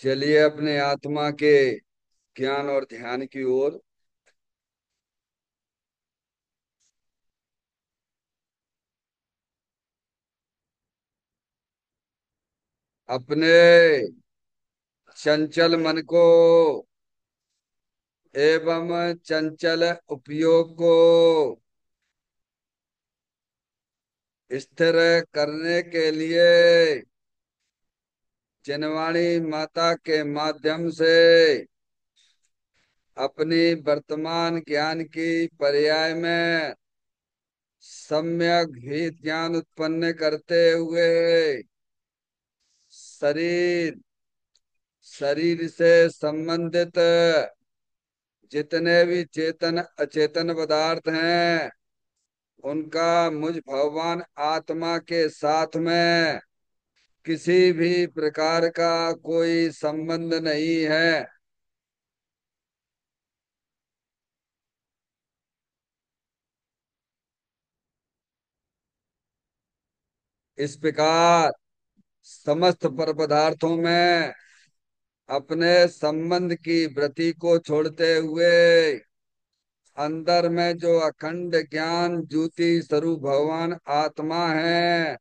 चलिए अपने आत्मा के ज्ञान और ध्यान की ओर। अपने चंचल मन को एवं चंचल उपयोग को स्थिर करने के लिए जिनवाणी माता के माध्यम से अपनी वर्तमान ज्ञान की पर्याय में सम्यक ही ज्ञान उत्पन्न करते हुए शरीर शरीर से संबंधित जितने भी चेतन अचेतन पदार्थ हैं उनका मुझ भगवान आत्मा के साथ में किसी भी प्रकार का कोई संबंध नहीं है। इस प्रकार समस्त पर पदार्थों में अपने संबंध की वृत्ति को छोड़ते हुए अंदर में जो अखंड ज्ञान ज्योति स्वरूप भगवान आत्मा है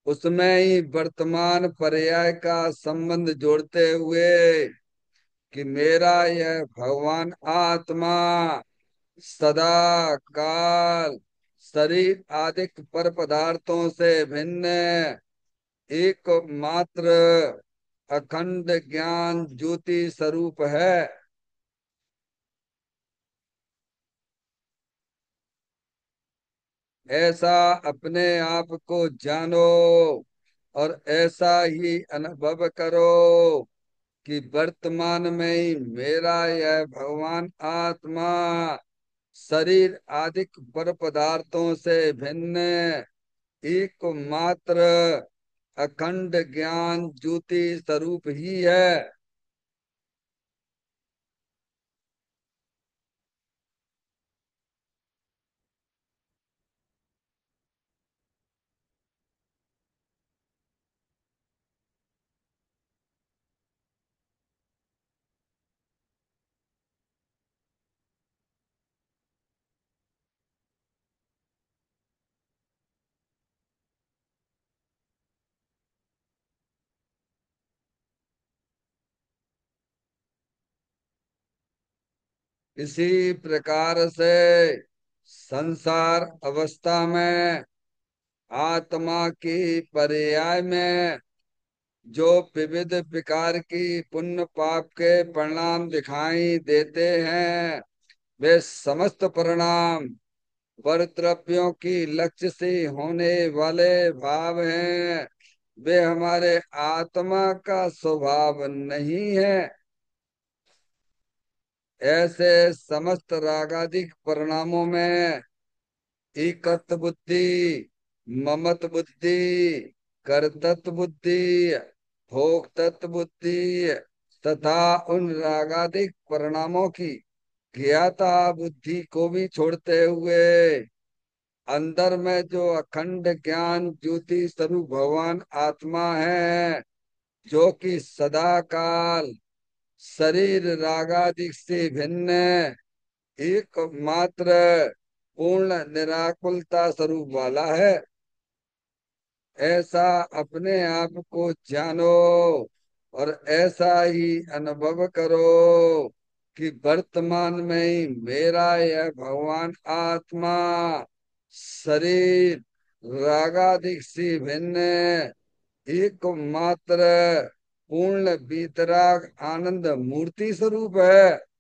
उसमें ही वर्तमान पर्याय का संबंध जोड़ते हुए कि मेरा यह भगवान आत्मा सदा काल शरीर आदि पर पदार्थों से भिन्न एकमात्र अखंड ज्ञान ज्योति स्वरूप है। ऐसा अपने आप को जानो और ऐसा ही अनुभव करो कि वर्तमान में ही मेरा यह भगवान आत्मा शरीर आदि पर पदार्थों से भिन्न एकमात्र अखंड ज्ञान ज्योति स्वरूप ही है। इसी प्रकार से संसार अवस्था में आत्मा की पर्याय में जो विविध प्रकार की पुण्य पाप के परिणाम दिखाई देते हैं वे समस्त परिणाम वर्तव्यों की लक्ष्य से होने वाले भाव हैं। वे हमारे आत्मा का स्वभाव नहीं है। ऐसे समस्त रागादिक परिणामों में एकत्व बुद्धि, ममत बुद्धि, कर्तृत्व बुद्धि, भोक्तृत्व बुद्धि तथा उन रागादिक परिणामों की ज्ञाता बुद्धि को भी छोड़ते हुए अंदर में जो अखंड ज्ञान ज्योति स्वरूप भगवान आत्मा है जो कि सदा काल शरीर रागादि से भिन्न एकमात्र पूर्ण निराकुलता स्वरूप वाला है। ऐसा अपने आप को जानो और ऐसा ही अनुभव करो कि वर्तमान में ही मेरा यह भगवान आत्मा शरीर रागादिक से भिन्न एकमात्र पूर्ण वीतराग आनंद मूर्ति स्वरूप है।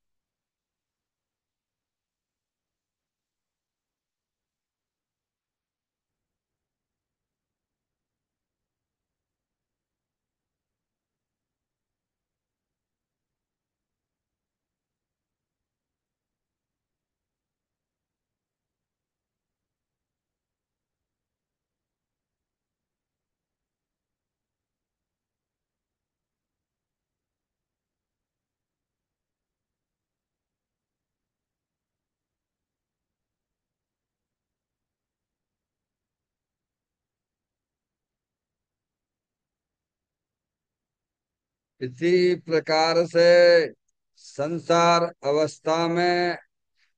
इसी प्रकार से संसार अवस्था में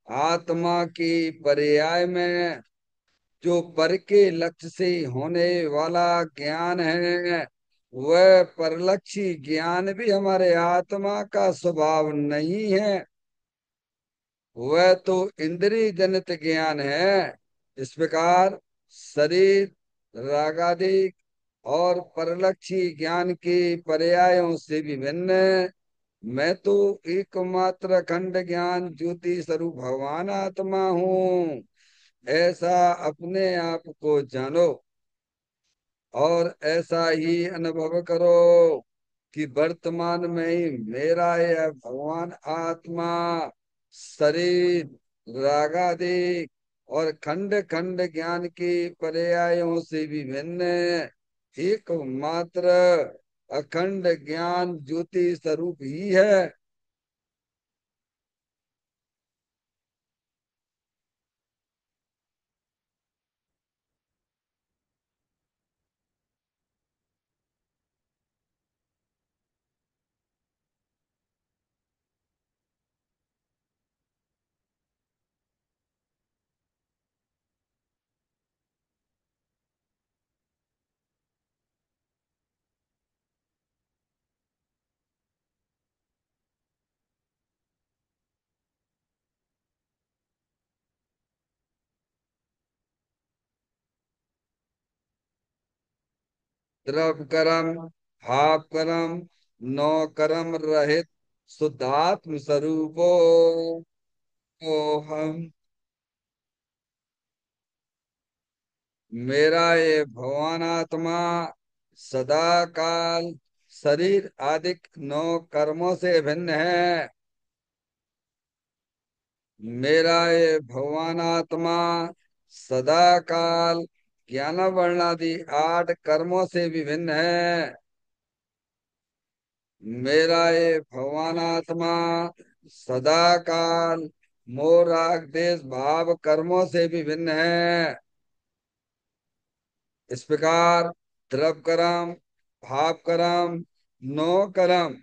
आत्मा की पर्याय में जो पर के लक्ष्य से होने वाला ज्ञान है, वह परलक्षी ज्ञान भी हमारे आत्मा का स्वभाव नहीं है। वह तो इंद्रिय जनित ज्ञान है। इस प्रकार शरीर, रागादि और परलक्षी ज्ञान के पर्यायों से विभिन्न मैं तो एकमात्र अखंड ज्ञान ज्योति स्वरूप भगवान आत्मा हूँ, ऐसा अपने आप को जानो और ऐसा ही अनुभव करो कि वर्तमान में ही मेरा यह भगवान आत्मा शरीर, रागादि और खंड खंड ज्ञान के पर्यायों से भी भिन्न एकमात्र अखंड ज्ञान ज्योति स्वरूप ही है। द्रव कर्म, भाव कर्म, नौ कर्म रहित शुद्धात्म स्वरूपो हम। मेरा ये भगवान आत्मा सदा काल शरीर आदि नौ कर्मों से भिन्न है। मेरा ये भगवान आत्मा सदा काल ज्ञान वर्णादि आठ कर्मों से विभिन्न है। मेरा ये भगवान आत्मा सदा काल मोह राग देश भाव कर्मों से भी भिन्न है। इस प्रकार द्रव कर्म, भाव कर्म, नो कर्म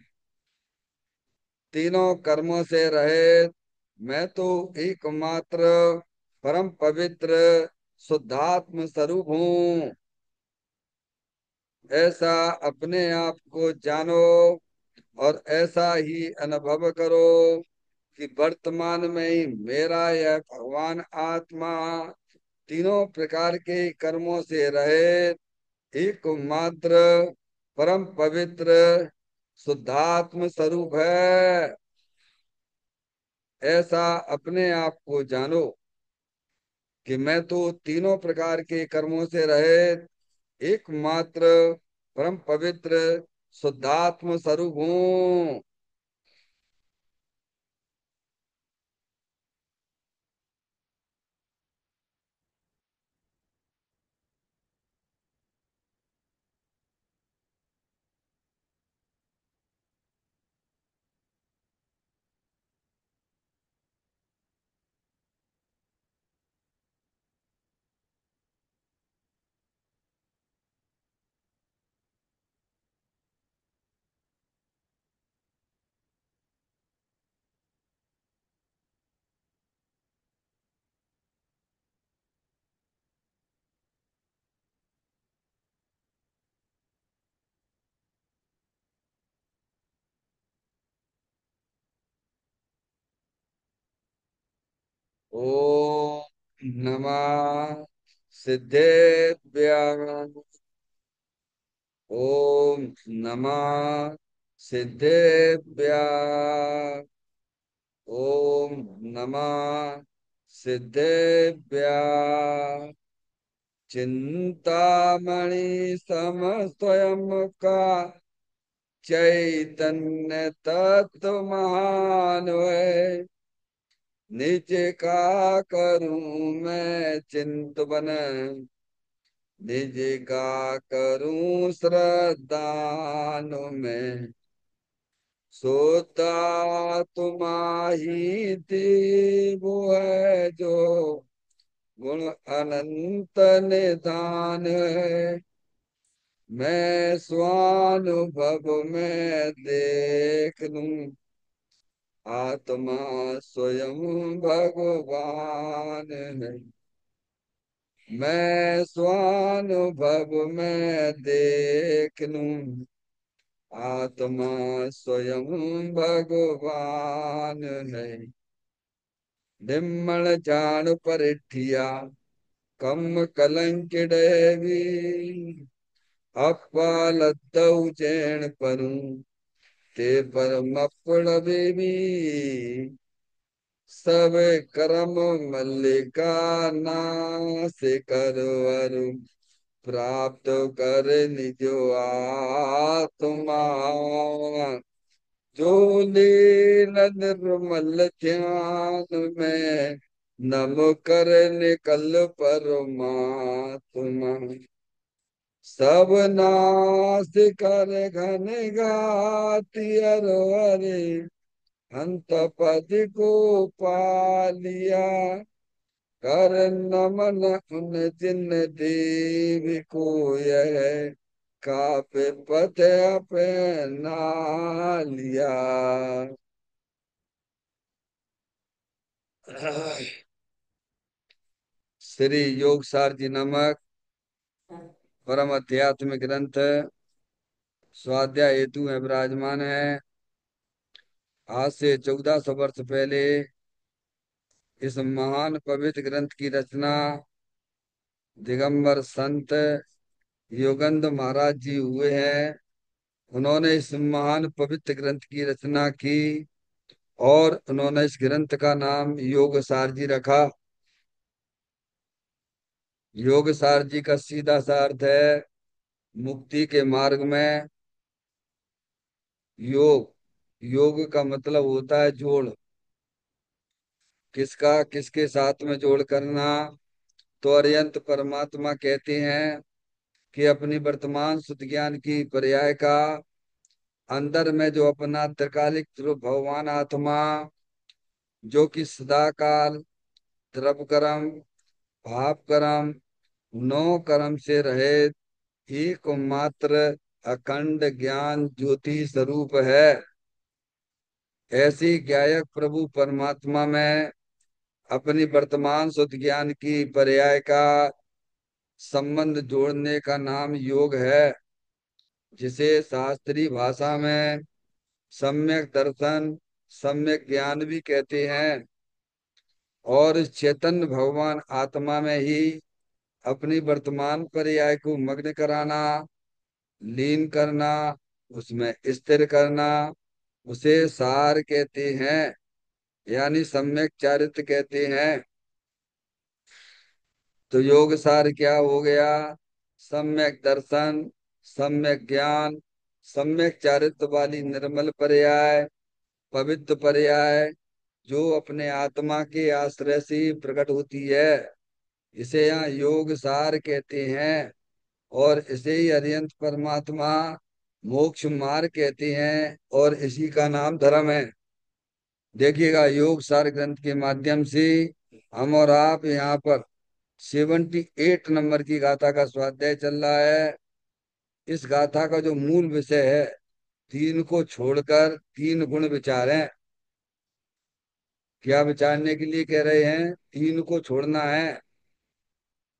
तीनों कर्मों से रहित मैं तो एकमात्र परम पवित्र शुद्धात्म स्वरूप हूँ, ऐसा अपने आप को जानो और ऐसा ही अनुभव करो कि वर्तमान में ही मेरा यह भगवान आत्मा तीनों प्रकार के कर्मों से रहित एकमात्र परम पवित्र शुद्धात्म स्वरूप है, ऐसा अपने आप को जानो कि मैं तो तीनों प्रकार के कर्मों से रहित एकमात्र परम पवित्र शुद्धात्म स्वरूप हूँ। ओम नमः सिद्धेभ्यः। ओम नमः सिद्धेभ्यः। ओम नमः सिद्धेभ्यः। चिंतामणि सम स्वयं का चैतन्य तत्व महान है। निज का करूं मैं चिंतवन, निज का करूं श्रद्धान में। सोता तुम्हारी थी वो है जो गुण अनंत निधान है। मैं स्वानुभव में देख लूं, आत्मा स्वयं भगवान है। मैं स्वानुभव में देख लूं, आत्मा स्वयं भगवान है। निम्मल जान परिठिया, कम कलंकिड़ेवी, अपालतऊ जैन परूं, ते पर मपड़ बेबी। सब करम मल्लिका नाश करवरु, प्राप्त कर निजो आत्मा। जो लीन निर्मल ध्यान में, नम कर निकल परमात्मा। सब नाश कर घन घाति अरे, अंत पद को पालिया। कर नमन उन जिन देव को, यह कापे पथ अपना लिया। श्री योगसार जी नामक परम आध्यात्मिक ग्रंथ स्वाध्याय हेतु में विराजमान है। आज से 1400 वर्ष पहले इस महान पवित्र ग्रंथ की रचना दिगंबर संत योगेंद्र महाराज जी हुए हैं। उन्होंने इस महान पवित्र ग्रंथ की रचना की और उन्होंने इस ग्रंथ का नाम योगसार जी रखा। योगसार जी का सीधा सा अर्थ है मुक्ति के मार्ग में योग। योग का मतलब होता है जोड़, किसका किसके साथ में जोड़ करना। तो अरिहंत परमात्मा कहते हैं कि अपनी वर्तमान शुद्ध ज्ञान की पर्याय का अंदर में जो अपना त्रिकालिक स्वरूप भगवान आत्मा, जो कि सदा काल द्रव कर्म भाव कर्म नौ कर्म से रहित एकमात्र अखंड ज्ञान ज्योति स्वरूप है। ऐसी ज्ञायक प्रभु परमात्मा में अपनी वर्तमान शुद्ध ज्ञान की पर्याय का संबंध जोड़ने का नाम योग है, जिसे शास्त्रीय भाषा में सम्यक दर्शन सम्यक ज्ञान भी कहते हैं। और इस चैतन्य भगवान आत्मा में ही अपनी वर्तमान पर्याय को मग्न कराना, लीन करना, उसमें स्थिर करना, उसे सार कहते हैं, यानी सम्यक चारित्र कहते हैं। तो योग सार क्या हो गया? सम्यक दर्शन, सम्यक ज्ञान, सम्यक चारित्र वाली निर्मल पर्याय, पवित्र पर्याय, जो अपने आत्मा के आश्रय से प्रकट होती है, इसे यहाँ योग सार कहते हैं। और इसे ही अरिहंत परमात्मा मोक्ष मार्ग कहते हैं और इसी का नाम धर्म है। देखिएगा, योग सार ग्रंथ के माध्यम से हम और आप यहाँ पर 78 नंबर की गाथा का स्वाध्याय चल रहा है। इस गाथा का जो मूल विषय है, तीन को छोड़कर तीन गुण विचारें। क्या विचारने के लिए कह रहे हैं? तीन को छोड़ना है।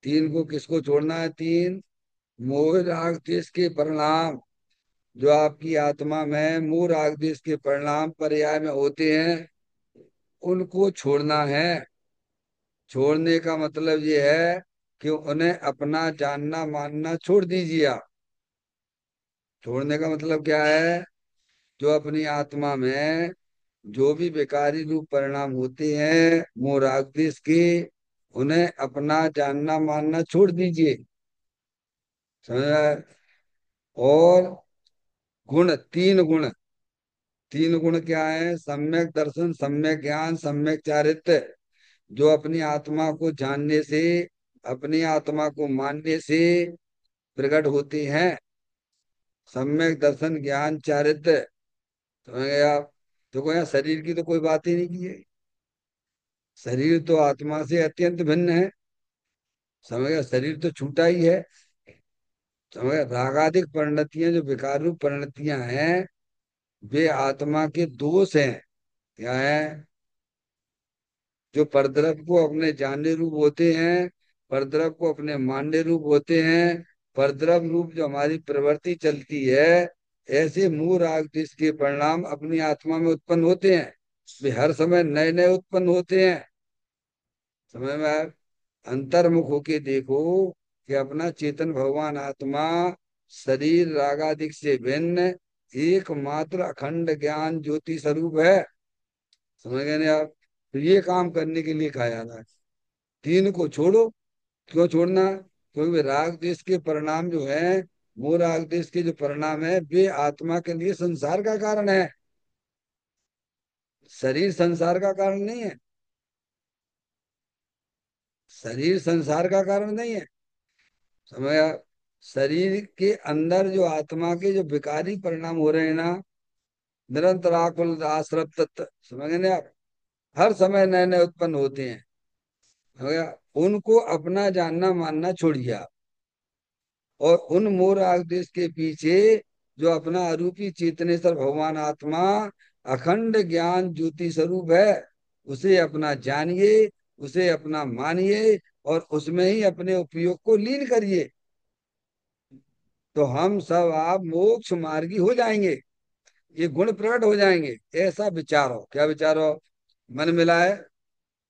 तीन को किसको छोड़ना है? तीन मोह राग द्वेष के परिणाम, जो आपकी आत्मा में मोह राग द्वेष के परिणाम पर्याय में होते हैं, उनको छोड़ना है। छोड़ने का मतलब ये है कि उन्हें अपना जानना मानना छोड़ दीजिए आप। छोड़ने का मतलब क्या है? जो अपनी आत्मा में जो भी विकारी रूप परिणाम होते हैं मोह राग द्वेष के, उन्हें अपना जानना मानना छोड़ दीजिए। समझ आया? और गुण, तीन गुण। तीन गुण क्या है? सम्यक दर्शन, सम्यक ज्ञान, सम्यक चारित्र, जो अपनी आत्मा को जानने से, अपनी आत्मा को मानने से प्रकट होती हैं। सम्यक दर्शन ज्ञान चारित्र, समझ गए आप? देखो, यहाँ शरीर की तो कोई बात ही नहीं की है। शरीर तो आत्मा से अत्यंत भिन्न है। समझ गया? शरीर तो छूटा ही है। समझ गए? रागादिक परिणतियां जो विकार रूप परिणतियां हैं, वे आत्मा के दोष हैं। क्या है? जो परद्रव को अपने जानने रूप होते हैं, परद्रव को अपने मानने रूप होते हैं, परद्रव रूप जो हमारी प्रवृत्ति चलती है, ऐसे मूल राग देश के परिणाम अपनी आत्मा में उत्पन्न होते हैं। वे हर समय नए नए उत्पन्न होते हैं। समय में आप अंतर्मुख होके देखो कि अपना चेतन भगवान आत्मा शरीर रागादिक से भिन्न एकमात्र अखंड ज्ञान ज्योति स्वरूप है। समझ गए ना आप? तो ये काम करने के लिए कहा जा रहा है। तीन को छोड़ो। क्यों छोड़ना? क्योंकि वे राग देश के परिणाम जो है, वो राग देश के जो परिणाम है, वे आत्मा के लिए संसार का कारण है। शरीर संसार का कारण नहीं है। शरीर संसार का कारण नहीं है। समझ गया? शरीर के अंदर जो आत्मा के जो विकारी परिणाम हो रहे हैं ना, निरंतर आकुल आश्रव तत्व, समझ गए ना आप? हर समय नए नए उत्पन्न होते हैं। समझ गया? उनको अपना जानना मानना छोड़िए आप, और उन मोर आदेश के पीछे जो अपना अरूपी चेतनेश्वर भगवान आत्मा अखंड ज्ञान ज्योति स्वरूप है, उसे अपना जानिए, उसे अपना मानिए, और उसमें ही अपने उपयोग को लीन करिए। तो हम सब आप मोक्ष मार्गी हो जाएंगे। ये गुण प्रकट हो जाएंगे। ऐसा विचार हो। क्या विचार हो? मन मिला है।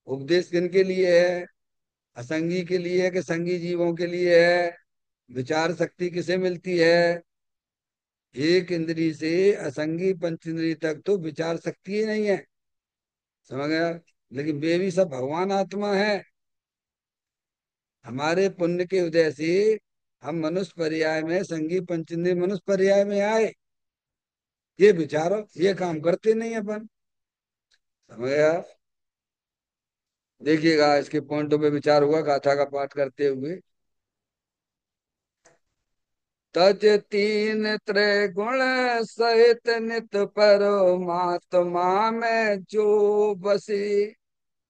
उपदेश किनके लिए है? असंगी के लिए है कि संगी जीवों के लिए है? विचार शक्ति किसे मिलती है? एक इंद्री से असंगी पंच इंद्री तक तो विचार शक्ति ही नहीं है। समझ गया? लेकिन वे भी सब भगवान आत्मा है। हमारे पुण्य के उदय से हम मनुष्य पर्याय में, संगी पंचेंद्रिय मनुष्य पर्याय में आए। ये विचारो, ये काम करते नहीं अपन। समझ गया? देखिएगा, इसके पॉइंटों पे विचार हुआ गाथा का पाठ करते हुए। तज तीन त्रिगुण सहित नित परमात्मा में जो बसे,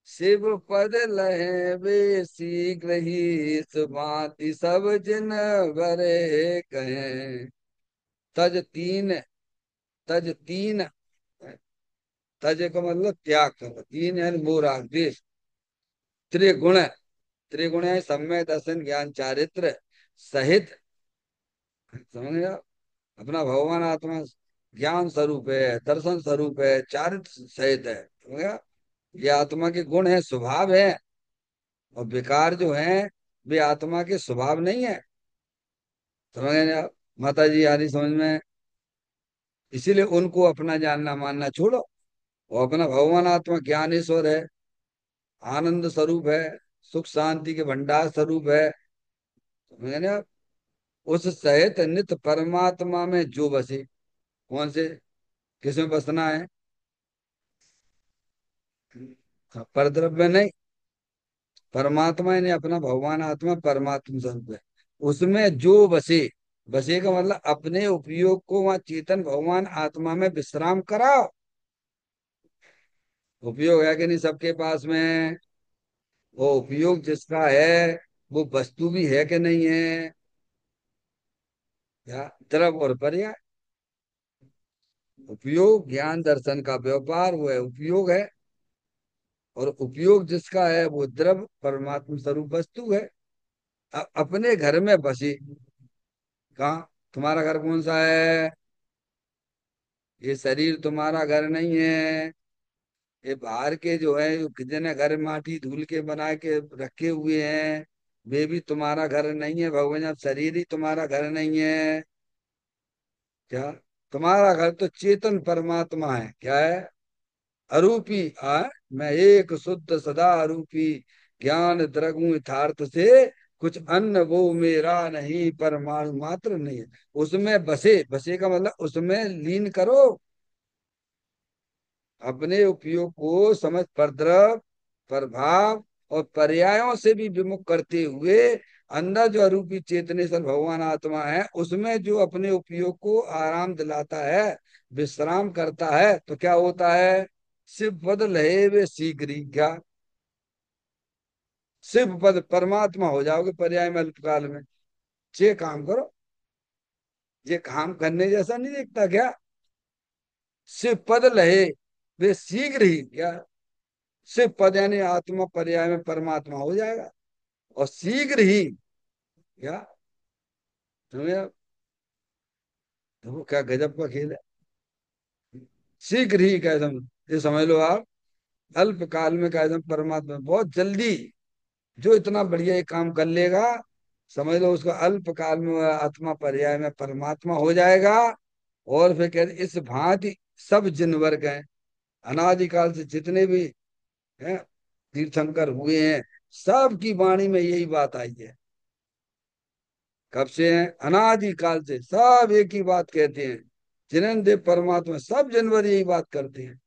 शिव पद लहे वे शीघ्र ही इस भांति सब जिन भरे कहें। तज तीन, तज तीन, तज का मतलब त्याग करो। तीन है मोरा देश। त्रिगुण, त्रिगुण है सम्यक दर्शन ज्ञान चारित्र सहित। समझ गया? अपना भगवान आत्मा ज्ञान स्वरूप है, दर्शन स्वरूप है, चारित्र सहित है। समझ गया? ये आत्मा के गुण है, स्वभाव है। और विकार जो है, वे आत्मा के स्वभाव नहीं है। समझ गए आप? माता जी आ रही समझ में? इसीलिए उनको अपना जानना मानना छोड़ो। वो अपना भगवान आत्मा ज्ञानेश्वर है, आनंद स्वरूप है, सुख शांति के भंडार स्वरूप है। समझ गए आप? उस सहित नित्य परमात्मा में जो बसे। कौन से? किसमें बसना है? परद्रव्य नहीं, परमात्मा ने अपना भगवान आत्मा परमात्मा स्वरूप है। उसमें जो बसे, बसे का मतलब अपने उपयोग को वहां चेतन भगवान आत्मा में विश्राम कराओ। उपयोग है कि नहीं सबके पास में? वो उपयोग जिसका है, वो वस्तु भी है कि नहीं है? या द्रव और पर्याय। उपयोग ज्ञान दर्शन का व्यापार, वो है उपयोग है। और उपयोग जिसका है, वो द्रव परमात्मा स्वरूप वस्तु है। अपने घर में बसी। कहाँ? तुम्हारा घर कौन सा है? ये शरीर तुम्हारा घर नहीं है। ये बाहर के जो है, जो कितने घर माटी धूल के बना के रखे हुए हैं, वे भी तुम्हारा घर नहीं है। भगवान, अब शरीर ही तुम्हारा घर नहीं है। क्या? तुम्हारा घर तो चेतन परमात्मा है। क्या है? अरूपी। मैं एक शुद्ध सदा अरूपी ज्ञान द्रगु यथार्थ से, कुछ अन्न वो मेरा नहीं, परमाणु मात्र नहीं है। उसमें बसे, बसे का मतलब उसमें लीन करो। अपने उपयोग को समझ परद्रव, प्रभाव और पर्यायों से भी विमुख करते हुए, अंदर जो अरूपी चेतनेश्वर भगवान आत्मा है, उसमें जो अपने उपयोग को आराम दिलाता है, विश्राम करता है, तो क्या होता है? शिव पद लहे वे शीघ्र ही। क्या? शिव पद परमात्मा हो जाओगे पर्याय में, अल्पकाल में। ये काम करो। ये काम करने जैसा नहीं दिखता क्या? शिव पद लहे वे शीघ्र ही क्या, शिव पद यानी आत्मा पर्याय में परमात्मा हो जाएगा, और शीघ्र ही क्या, तुम्हें, देखो क्या गजब का खेल है। शीघ्र ही कह दम, ये समझ लो आप, अल्प काल में कह दम परमात्मा बहुत जल्दी, जो इतना बढ़िया ये काम कर लेगा, समझ लो उसको अल्प काल में वह आत्मा पर्याय में परमात्मा हो जाएगा। और फिर कहते इस भांति सब जिन वर्ग हैं, अनादिकाल से जितने भी हैं तीर्थंकर हुए हैं, सब की वाणी में यही बात आई है। कब से हैं? अनादिकाल से सब एक ही बात कहते हैं। जिनन देव परमात्मा सब जानवर यही बात करते हैं,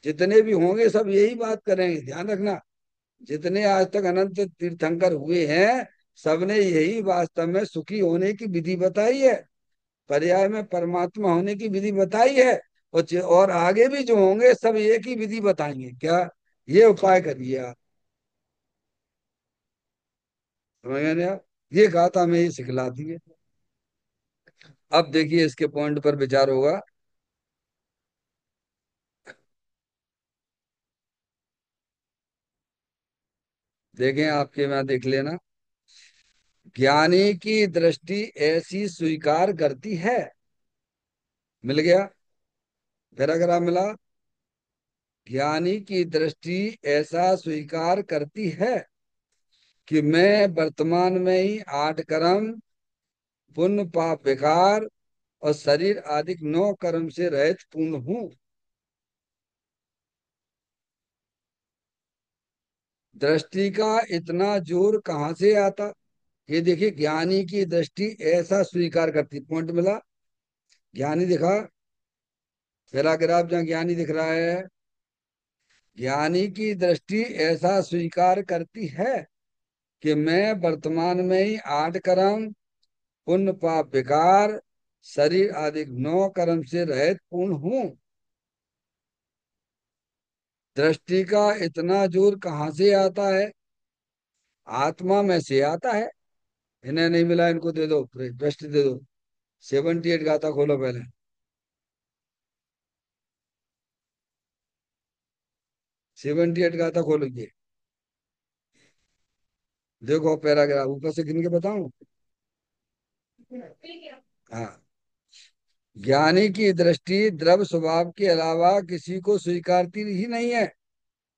जितने भी होंगे सब यही बात करेंगे, ध्यान रखना। जितने आज तक अनंत तीर्थंकर हुए हैं, सबने यही वास्तव में सुखी होने की विधि बताई है, पर्याय में परमात्मा होने की विधि बताई है। और और आगे भी जो होंगे सब एक ही विधि बताएंगे, क्या, ये उपाय करिए आप। समझ गए ना आप? ये गाथा में ये सिखलाती है। अब देखिए इसके पॉइंट पर विचार होगा। देखें आपके, मैं देख लेना। ज्ञानी की दृष्टि ऐसी स्वीकार करती है, मिल गया, पैराग्राफ मिला। ज्ञानी की दृष्टि ऐसा स्वीकार करती है कि मैं वर्तमान में ही 8 कर्म, पुण्य पाप विकार और शरीर आदि 9 कर्म से रहित पूर्ण हूँ। दृष्टि का इतना जोर कहाँ से आता? ये देखिए, ज्ञानी की दृष्टि ऐसा स्वीकार करती, पॉइंट मिला। ज्ञानी दिखा, पैराग्राफ जहाँ ज्ञानी दिख रहा है, ज्ञानी की दृष्टि ऐसा स्वीकार करती है कि मैं वर्तमान में ही 8 कर्म, पुण्य पाप विकार, शरीर आदि 9 कर्म से रहित पूर्ण हूँ। दृष्टि का इतना जोर कहाँ से आता है? आत्मा में से आता है। इन्हें नहीं मिला, इनको दे दो, दृष्टि दे दो। 78 गाथा खोलो पहले। 78 गाथा खोलो ये, देखो पैराग्राफ ऊपर से गिन के बताऊं। हाँ, ज्ञानी की दृष्टि द्रव स्वभाव के अलावा किसी को स्वीकारती ही नहीं है।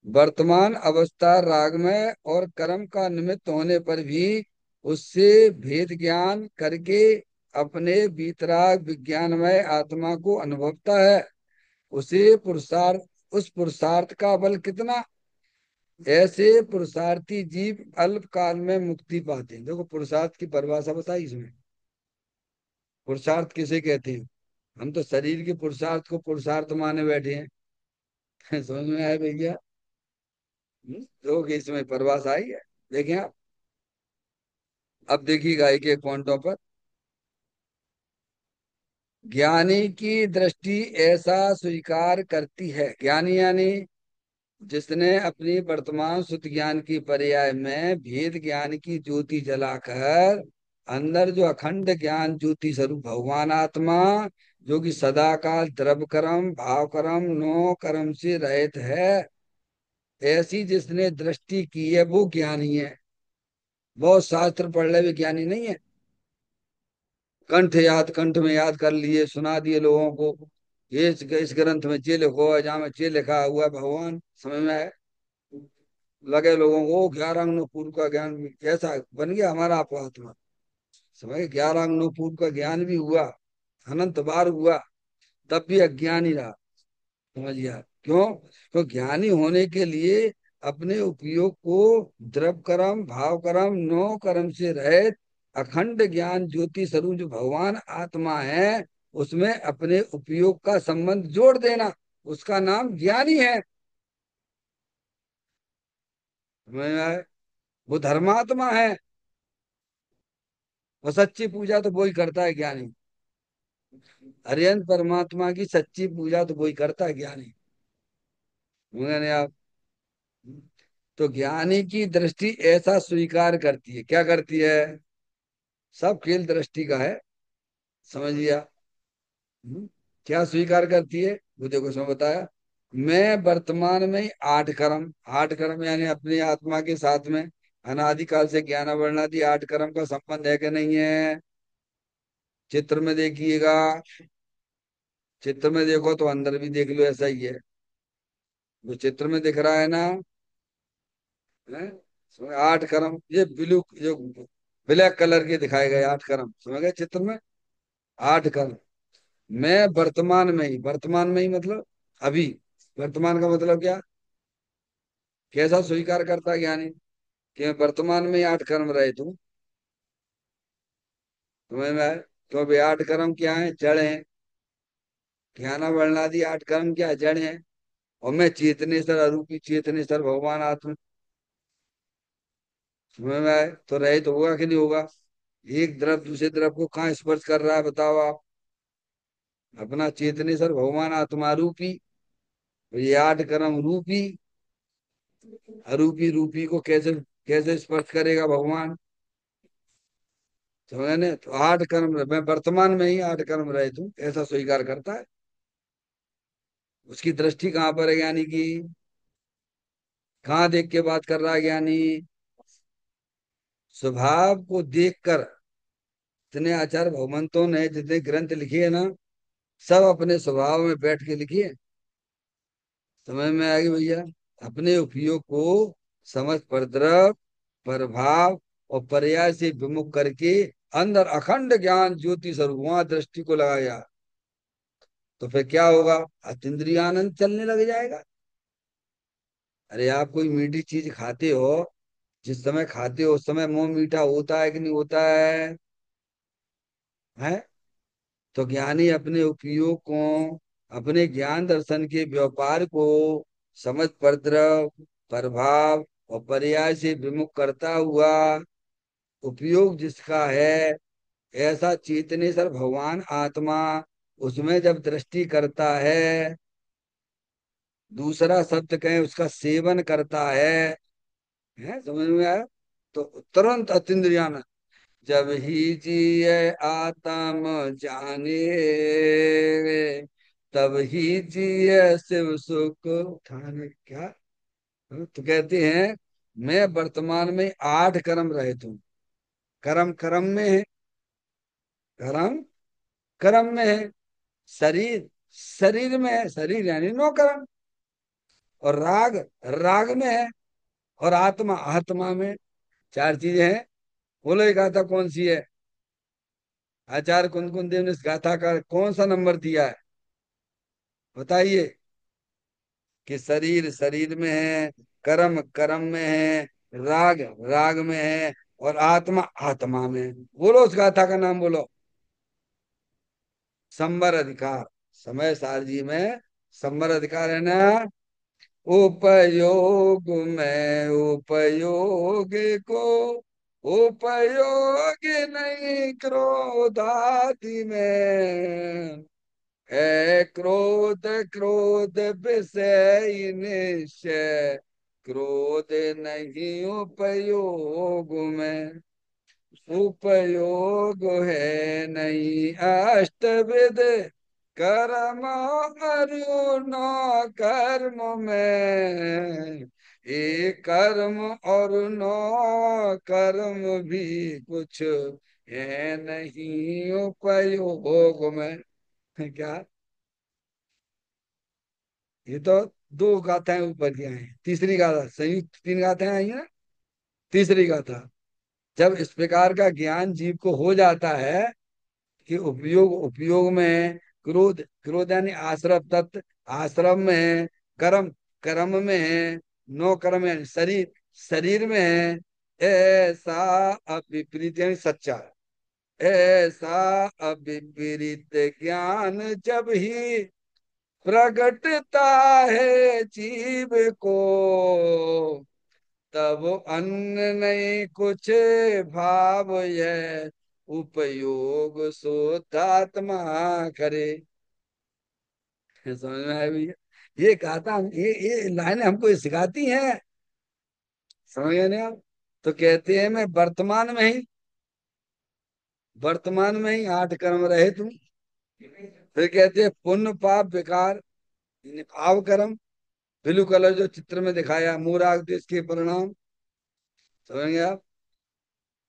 वर्तमान अवस्था रागमय और कर्म का निमित्त होने पर भी उससे भेद ज्ञान करके अपने वीतराग विज्ञानमय आत्मा को अनुभवता है। उसे पुरुषार्थ, उस पुरुषार्थ का बल कितना, ऐसे पुरुषार्थी जीव अल्प काल में मुक्ति पाते हैं। देखो पुरुषार्थ की परिभाषा बताई इसमें। पुरुषार्थ किसे कहते हैं? हम तो शरीर के पुरुषार्थ को पुरुषार्थ माने बैठे हैं। समझ में आया भैया? तो इसमें परिभाषा आई है, देखें आप। अब देखिएगा एक एक पॉइंटों पर। ज्ञानी की दृष्टि ऐसा स्वीकार करती है, ज्ञानी यानी जिसने अपनी वर्तमान शुद्ध ज्ञान की पर्याय में भेद ज्ञान की ज्योति जलाकर अंदर जो अखंड ज्ञान ज्योति स्वरूप भगवान आत्मा, जो कि सदाकाल द्रव कर्म भाव कर्म 9 कर्म से रहित है, ऐसी जिसने दृष्टि की है वो ज्ञानी है। बहुत शास्त्र पढ़ ले भी ज्ञानी नहीं है। कंठ में याद कर लिए, सुना दिए लोगों को, ये इस ग्रंथ में ये लिखो है, जहाँ में ये लिखा हुआ है भगवान, समझ में आए? लगे लोगों को 11 अंगों पूर्व का ज्ञान भी कैसा बन गया हमारा आपका आत्मा। समझ, 11 अंगों पूर्व का ज्ञान भी हुआ, अनंत बार हुआ, तब भी अज्ञानी रहा। समझिए आप क्यों? तो ज्ञानी होने के लिए अपने उपयोग को द्रव कर्म भाव कर्म 9 कर्म से रहित अखंड ज्ञान ज्योति स्वरूप जो भगवान आत्मा है, उसमें अपने उपयोग का संबंध जोड़ देना, उसका नाम ज्ञानी है। समझ में आए? वो धर्मात्मा है। और सच्ची पूजा तो वही करता है ज्ञानी। हरियंत परमात्मा की सच्ची पूजा तो वही करता है ज्ञानी। मैंने आप, तो ज्ञानी की दृष्टि ऐसा स्वीकार करती है, क्या करती है? सब खेल दृष्टि का है। समझ लिया। हम्म, क्या स्वीकार करती है वो देखो उसमें बताया। मैं वर्तमान में ही आठ कर्म, आठ कर्म यानी अपनी आत्मा के साथ में अनादिकाल से ज्ञान वर्णादि आठ कर्म का संबंध है कि नहीं है। चित्र में देखिएगा, चित्र में देखो तो अंदर भी देख लो ऐसा ही है। जो चित्र में दिख रहा है ना, है समझ, आठ कर्म ये ब्लू जो ब्लैक कलर के दिखाए गए आठ कर्म समझ गए चित्र में। आठ कर्म मैं वर्तमान में ही, वर्तमान में ही मतलब अभी, वर्तमान का मतलब क्या, कैसा स्वीकार करता है ज्ञानी कि मैं वर्तमान में ही आठ कर्म रहे तू, तुम्हें में आए। तो अभी आठ कर्म क्या है, जड़ है। ज्ञान वर्णादि आठ कर्म क्या है, जड़ है। और मैं चेतनेश्वर अरूपी चेतनेश्वर भगवान आत्मा, समझ में आए। तो रहे तो होगा कि नहीं होगा। एक द्रव दूसरे द्रव को कहाँ स्पर्श कर रहा है बताओ आप, अपना चेतनेश्वर भगवान आत्मा रूपी। तो ये आठ कर्म रूपी, अरूपी रूपी को कैसे कैसे स्पर्श करेगा भगवान, समझ ने। तो आठ कर्म मैं वर्तमान में ही आठ कर्म रहे तू ऐसा स्वीकार करता है। उसकी दृष्टि कहाँ पर है ज्ञानी की, कहाँ देख के बात कर रहा है ज्ञानी। स्वभाव को देखकर, जितने आचार्य भगवंतों ने जितने ग्रंथ लिखे हैं ना, सब अपने स्वभाव में बैठ के लिखिए। समझ में आ गई भैया। अपने उपयोग को समझ पर द्रव प्रभाव और पर्याय से विमुख करके अंदर अखंड ज्ञान ज्योति स्वरूप वहां दृष्टि को लगाया, तो फिर क्या होगा, अतीन्द्रिय आनंद चलने लग जाएगा। अरे आप कोई मीठी चीज खाते हो, जिस समय खाते हो उस समय मुंह मीठा होता है कि नहीं होता है। तो ज्ञानी अपने उपयोग को, अपने ज्ञान दर्शन के व्यापार को समझ पर द्रव प्रभाव और पर्याय से विमुख करता हुआ, उपयोग जिसका है ऐसा चेतनेश्वर भगवान आत्मा, उसमें जब दृष्टि करता है, दूसरा शब्द कहें उसका सेवन करता है समझ में आया। तो तुरंत अतीन्द्रियान, जब ही जिए आत्म जाने, तब ही जिए शिव सुख उठाने क्या। तो कहते हैं मैं वर्तमान में आठ कर्म रहे तू, कर्म कर्म में है, कर्म कर्म में है। शरीर शरीर में है, शरीर यानी नो कर्म। और राग राग में है। और आत्मा आत्मा में। चार चीजें हैं। बोलो ये गाथा कौन सी है, आचार्य कुंदकुन देव ने इस गाथा का कौन सा नंबर दिया है बताइए। कि शरीर शरीर में है, कर्म कर्म में है, राग राग में है, और आत्मा आत्मा में है। बोलो उस गाथा का नाम बोलो। संवर अधिकार, समय सारजी में संवर अधिकार है ना। उपयोग में उपयोग को, उपयोग नहीं क्रोधादि में, है क्रोध क्रोध विषय निश्चय, क्रोध नहीं उपयोग में, उपयोग है नहीं अष्टविध कर्म अरुण कर्म में, एक कर्म और नौ कर्म भी कुछ है नहीं उपयोग में। क्या, ये तो दो गाथाएं ऊपर की आई, तीसरी गाथा संयुक्त तीन गाथाएं आई है ना। तीसरी गाथा, जब इस प्रकार का ज्ञान जीव को हो जाता है कि उपयोग उपयोग में है, क्रोध क्रोध यानी आश्रव तत्व आश्रम में है, कर्म कर्म में है, नो कर्म यानी शरीर शरीर में है, ऐसा अविपरीत यानी सच्चा, ऐसा अविपरीत ज्ञान जब ही प्रगटता है जीव को, तब अन्न नहीं कुछ भाव यह उपयोग शुद्धात्मा करे। समझ में आया भैया। ये कहता ये लाइनें हमको ये सिखाती हैं, समझ गए ना आप। तो कहते हैं मैं वर्तमान में ही, वर्तमान में ही 8 कर्म रहे तुम। फिर कहते हैं पुण्य पाप विकार, भाव कर्म, ब्लू कलर जो चित्र में दिखाया, मूराग देश के परिणाम, समझेंगे आप।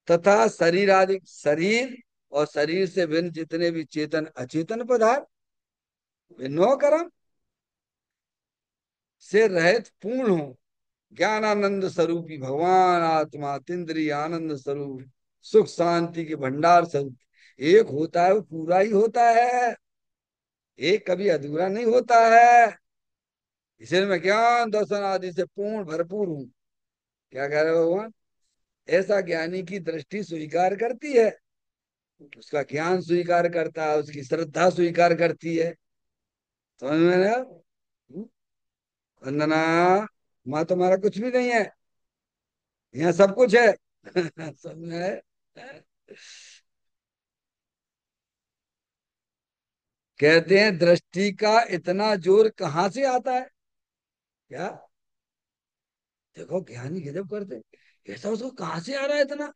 तथा शरीर आदि, शरीर और शरीर से भिन्न जितने भी चेतन अचेतन पदार्थ, वे 9 कर्म से रहित पूर्ण हो। ज्ञानानंद स्वरूपी भगवान आत्मा, तीन्द्रिय आनंद स्वरूप, सुख शांति के भंडार स्वरूप, एक होता है वो पूरा ही होता है, एक कभी अधूरा नहीं होता है। इसलिए मैं ज्ञान दर्शन आदि से पूर्ण भरपूर हूँ। क्या कह रहे हो भगवान? ऐसा ज्ञानी की दृष्टि स्वीकार करती है, उसका ज्ञान स्वीकार करता है, उसकी श्रद्धा स्वीकार करती है। समझ में आया? वंदना, माँ तुम्हारा कुछ भी नहीं है, यहाँ सब कुछ है। समझ में आया? कहते हैं दृष्टि का इतना जोर कहाँ से आता है? क्या? देखो ज्ञानी गजब करते हैं। ऐसा उसको कहाँ से आ रहा है इतना?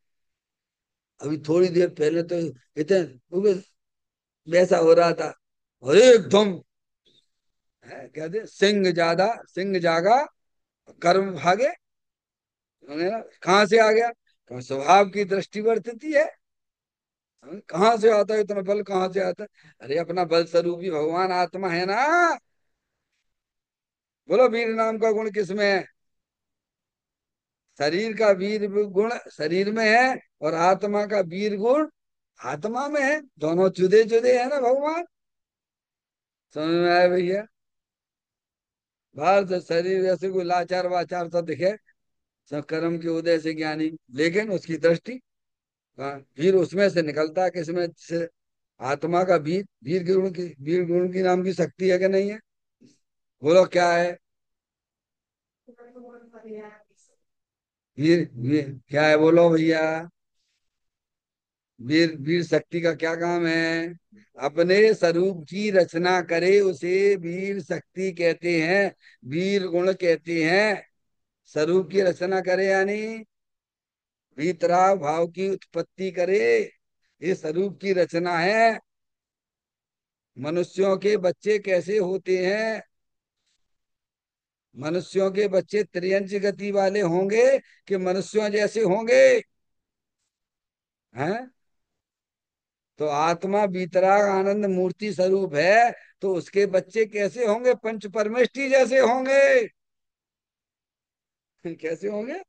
अभी थोड़ी देर पहले तो इतने वैसा हो रहा था, और एकदम कहते हैं, सिंह जागा कर्म भागे। समझे ना? कहाँ से आ गया? स्वभाव की दृष्टि वर्तती है। कहाँ से आता है इतना बल, कहाँ से आता है? अरे अपना बल स्वरूपी भगवान आत्मा है ना। बोलो वीर नाम का गुण किसमें है? शरीर का वीर गुण शरीर में है, और आत्मा का वीर गुण आत्मा में है। दोनों जुदे जुदे है ना भगवान। समझ में आया भैया? बाहर से शरीर ऐसे कोई लाचार वाचार सा दिखे, सब कर्म के उदय से ज्ञानी, लेकिन उसकी दृष्टि, हाँ, वीर उसमें से निकलता है, किसमें से? आत्मा का वीर, वीर गुण की नाम की शक्ति है कि नहीं है? बोलो क्या है? वीर क्या है, बोलो भैया? वीर वीर शक्ति का क्या काम है? अपने स्वरूप की रचना करे उसे वीर शक्ति कहते हैं, वीर गुण कहते हैं। स्वरूप की रचना करे यानी वीतराग भाव की उत्पत्ति करे, ये स्वरूप की रचना है। मनुष्यों के बच्चे कैसे होते हैं? मनुष्यों के बच्चे त्रियंच गति वाले होंगे कि मनुष्यों जैसे होंगे? हैं? तो आत्मा वीतराग आनंद मूर्ति स्वरूप है, तो उसके बच्चे कैसे होंगे? पंच परमेष्टि जैसे होंगे। कैसे होंगे?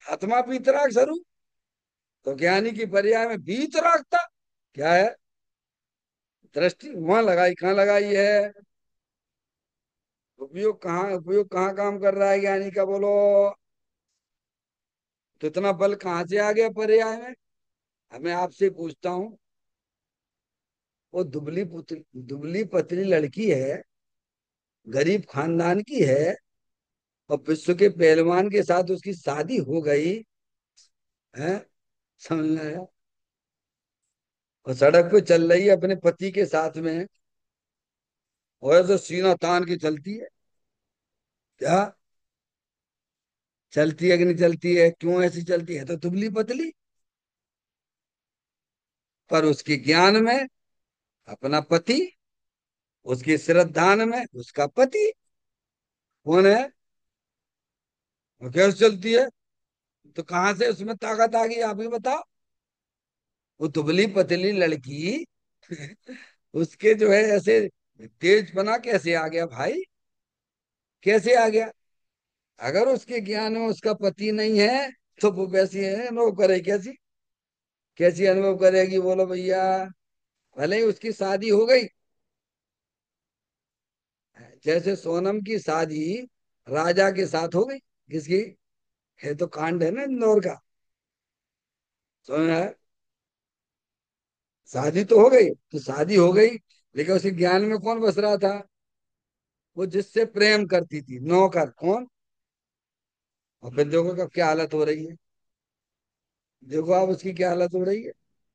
आत्मा वीतराग स्वरूप, तो ज्ञानी की पर्याय में वीतरागता क्या है? दृष्टि वहां लगाई, कहाँ लगाई है? उपयोग कहाँ काम कर रहा है ज्ञानी का, बोलो? तो इतना बल कहाँ से आ गया पर्याय में? अब मैं आपसे पूछता हूँ, वो दुबली पतली लड़की है, गरीब खानदान की है, और विश्व के पहलवान के साथ उसकी शादी हो गई है, समझ में आया? और सड़क पे चल रही है अपने पति के साथ में, और ऐसे सीना तान के चलती है। क्या? चलती है कि नहीं चलती है? क्यों ऐसी चलती है? तो दुबली पतली, पर उसके ज्ञान में अपना पति, उसकी श्रद्धान में उसका पति। कौन है? वो कैसे चलती है? तो कहाँ से उसमें ताकत आ गई, आप ही बताओ। वो दुबली पतली लड़की उसके जो है ऐसे तेज बना कैसे आ गया भाई? कैसे आ गया? अगर उसके ज्ञान में उसका पति नहीं है, तो वो वैसी है अनुभव करे कैसी? कैसी अनुभव करेगी, बोलो भैया? भले ही उसकी शादी हो गई, जैसे सोनम की शादी राजा के साथ हो गई। किसकी? है तो कांड है ना इंदौर का। समझ में आया? शादी तो हो गई, तो शादी हो गई, लेकिन उसके ज्ञान में कौन बस रहा था? वो जिससे प्रेम करती थी, नौकर। कौन? और फिर देखो कब क्या हालत हो रही है। देखो आप उसकी क्या हालत हो रही है,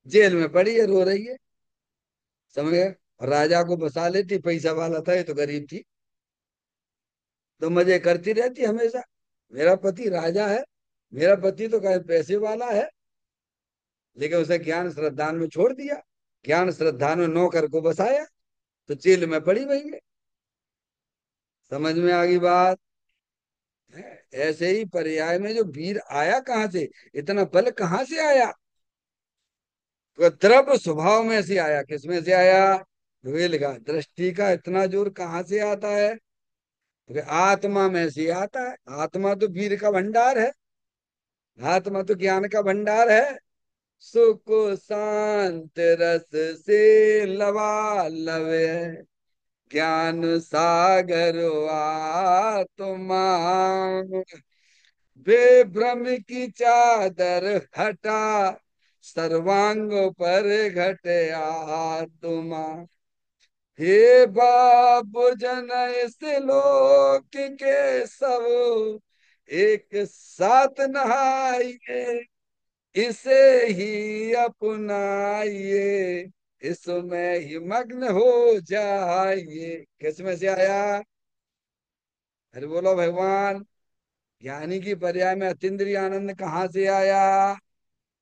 जेल में पड़ी है, रो रही है। समझ गए? और राजा को बसा लेती, पैसा वाला था, ये तो गरीब थी, तो मजे करती रहती हमेशा। मेरा पति राजा है, मेरा पति तो कहे पैसे वाला है। लेकिन उसे ज्ञान श्रद्धान में छोड़ दिया, ज्ञान श्रद्धान में नौकर को बसाया, तो जेल में पड़ी वही है। समझ में आ गई बात है? ऐसे ही पर्याय में जो वीर आया कहाँ से, इतना बल कहाँ से आया? तो द्रव्य स्वभाव में से आया। किसमें से आया? तो ये लिखा, दृष्टि का इतना जोर कहाँ से आता है? तो आत्मा में से आता है। आत्मा तो वीर का भंडार है, आत्मा तो ज्ञान का भंडार है। सुख शांत रस से लबालब है, ज्ञान सागर आत्मा, बेभ्रम की चादर हटा, सर्वांग पर घटे आत्मा। हे बाबू जन इस लोक के सब एक साथ नहाइए, इसे ही अपनाइए, इसमें ही मग्न हो जाइए। किसमें से आया? अरे बोलो भगवान। ज्ञानी की पर्याय में अतीन्द्रिय आनंद कहाँ से आया?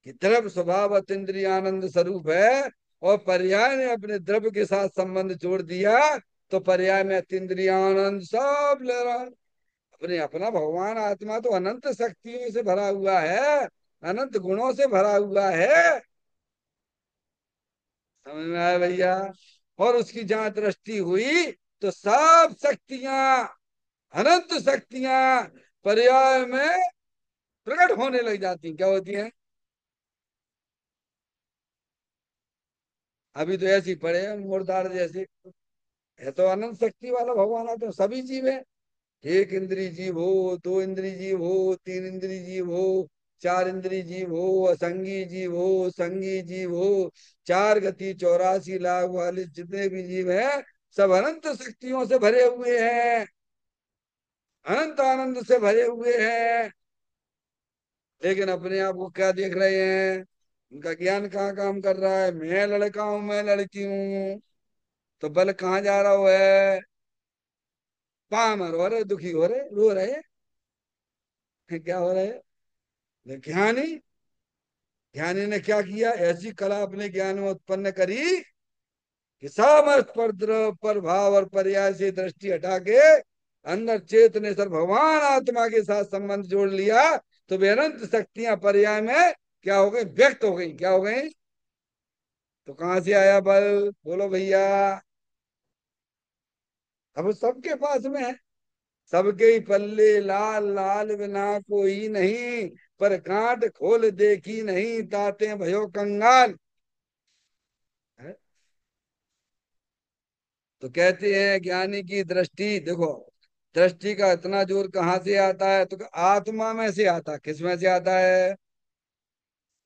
कि द्रव्य स्वभाव अतीन्द्रिय आनंद स्वरूप है, और पर्याय ने अपने द्रव्य के साथ संबंध जोड़ दिया, तो पर्याय में अतीन्द्रिय आनंद सब ले रहा है। अपने अपना भगवान आत्मा तो अनंत शक्तियों से भरा हुआ है, अनंत गुणों से भरा हुआ है। समझ में आया भैया? और उसकी जहां दृष्टि हुई, तो सब शक्तियां, अनंत शक्तियां पर्याय में प्रकट होने लग जाती। क्या होती हैं? अभी तो ऐसी पड़े हैं मुर्दार जैसे। है तो अनंत शक्ति वाला भगवान है, तो सभी जीव है। एक इंद्री जीव हो, दो इंद्री जीव हो, तीन इंद्री जीव हो, चार इंद्री जीव हो, असंगी जीव हो, संगी जीव हो, चार गति 84 लाख वाले जितने भी जीव हैं, सब अनंत शक्तियों से भरे हुए हैं, अनंत आनंद से भरे हुए हैं। लेकिन अपने आप को क्या देख रहे हैं? उनका ज्ञान कहाँ काम कर रहा है? मैं लड़का हूं, मैं लड़की हूं। तो बल कहाँ जा रहा है? पामर हो रहे, दुखी हो रहे, रो रहे हैं। क्या हो रहे हैं? ज्ञानी, ज्ञानी ने क्या किया? ऐसी कला अपने ज्ञान में उत्पन्न करी कि सामर्थ पर द्रव पर भाव और पर्याय से दृष्टि हटा के अंदर चेतने सर भगवान आत्मा के साथ संबंध जोड़ लिया, तो वे अनंत शक्तियां पर्याय में क्या हो गई? व्यक्त हो गई। क्या हो गई? तो कहां से आया बल? बोलो भैया। अब वो सबके पास में है, सबके ही पल्ले लाल लाल बिना कोई नहीं, पर कांट खोल देखी नहीं ताते भयो कंगाल। है? तो कहते हैं ज्ञानी की दृष्टि देखो, दृष्टि का इतना जोर कहाँ से आता है? तो आत्मा में से आता है। किस में से आता है?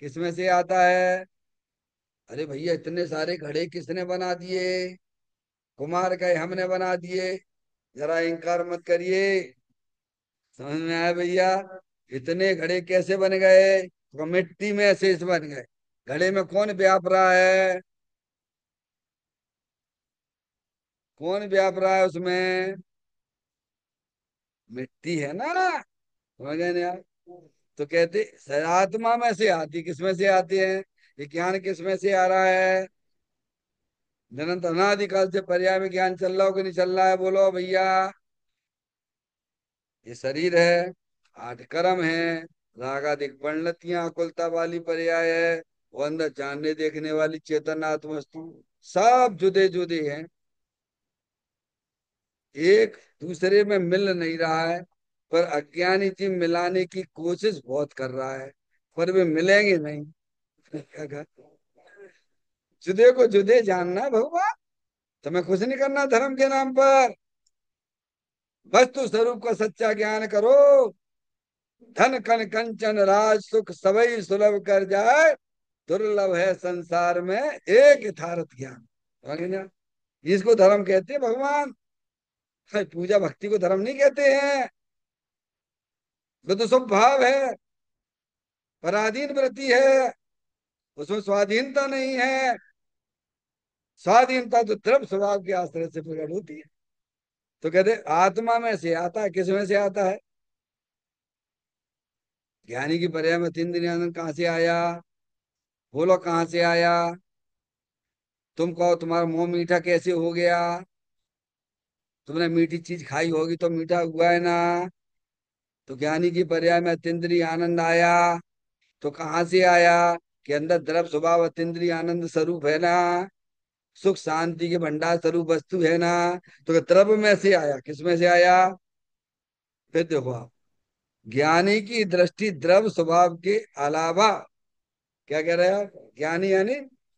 किस में से आता है? अरे भैया, इतने सारे घड़े किसने बना दिए? कुमार कहे हमने बना दिए। जरा इंकार मत करिए। समझ में आया भैया? इतने घड़े कैसे बन गए? तो मिट्टी में से इस बन गए। घड़े में कौन व्याप रहा है? कौन व्याप रहा है उसमें? मिट्टी है ना। समझ गए ना यार? तो कहते आत्मा में से आती, किसमें से आती है? ये ज्ञान किसमें से आ रहा है? जनन अनादिकाल से पर्याय में ज्ञान चल रहा हो कि नहीं चल रहा है? बोलो भैया। ये शरीर है, आठ कर्म है, रागादिक परिणतियां अकुलता वाली पर्याय है, वो अंदर जानने देखने वाली चेतन आत्म वस्तु, सब जुदे जुदे हैं, एक दूसरे में मिल नहीं रहा है। पर अज्ञानी जीव मिलाने की कोशिश बहुत कर रहा है, पर वे मिलेंगे नहीं। क्या कर? जुदे को जुदे जानना है भगवान। तुम्हें कुछ नहीं करना धर्म के नाम पर, वस्तु स्वरूप का सच्चा ज्ञान करो। धन कन कंचन राज सुख सबई सुलभ कर जाए, दुर्लभ है संसार में एक यथार्थ ज्ञान। समझ ना? इसको धर्म कहते हैं भगवान। पूजा भक्ति को धर्म नहीं कहते हैं। वो तो सब भाव है, पराधीन वृत्ति है, उसमें स्वाधीनता नहीं है। स्वाधीनता तो द्रव्य स्वभाव के आश्रय से प्रकट होती है। तो कहते आत्मा में से आता है। किस में से आता है? ज्ञानी की पर्याय में तीन दिन आनंद कहाँ से आया? बोलो कहाँ से आया। तुम कहो तुम्हारा मुंह मीठा कैसे हो गया। तुमने मीठी चीज खाई होगी तो मीठा हुआ है ना। तो ज्ञानी की पर्याय में अतीन्द्रिय आनंद आया। तो कहाँ से आया। कि अंदर द्रव स्वभाव अतीन्द्रिय आनंद स्वरूप है ना। सुख शांति के भंडार स्वरूप वस्तु है ना। तो द्रव में से आया, किस में से आया। फिर देखो आप, ज्ञानी की दृष्टि द्रव स्वभाव के अलावा, क्या कह रहे हैं आप, ज्ञानी यानी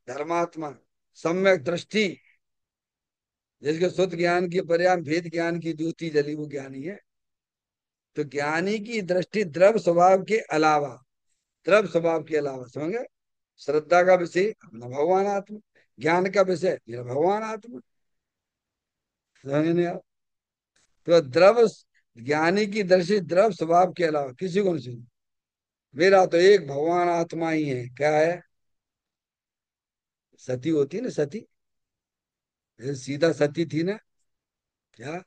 धर्मात्मा, सम्यक दृष्टि, जिसके शुद्ध ज्ञान की पर्याय भेद ज्ञान की ज्योति जली, वो ज्ञानी है। तो ज्ञानी की दृष्टि द्रव स्वभाव के अलावा, द्रव स्वभाव के अलावा, समझ गए। श्रद्धा का विषय अपना भगवान आत्मा, ज्ञान का विषय मेरा भगवान आत्मा, समझ नहीं आप। तो द्रव, ज्ञानी की दृष्टि द्रव स्वभाव के अलावा किसी को नहीं चाहिए। मेरा तो एक भगवान आत्मा ही है, क्या है। सती होती है ना, सती, जैसे सीता सती थी ना, क्या,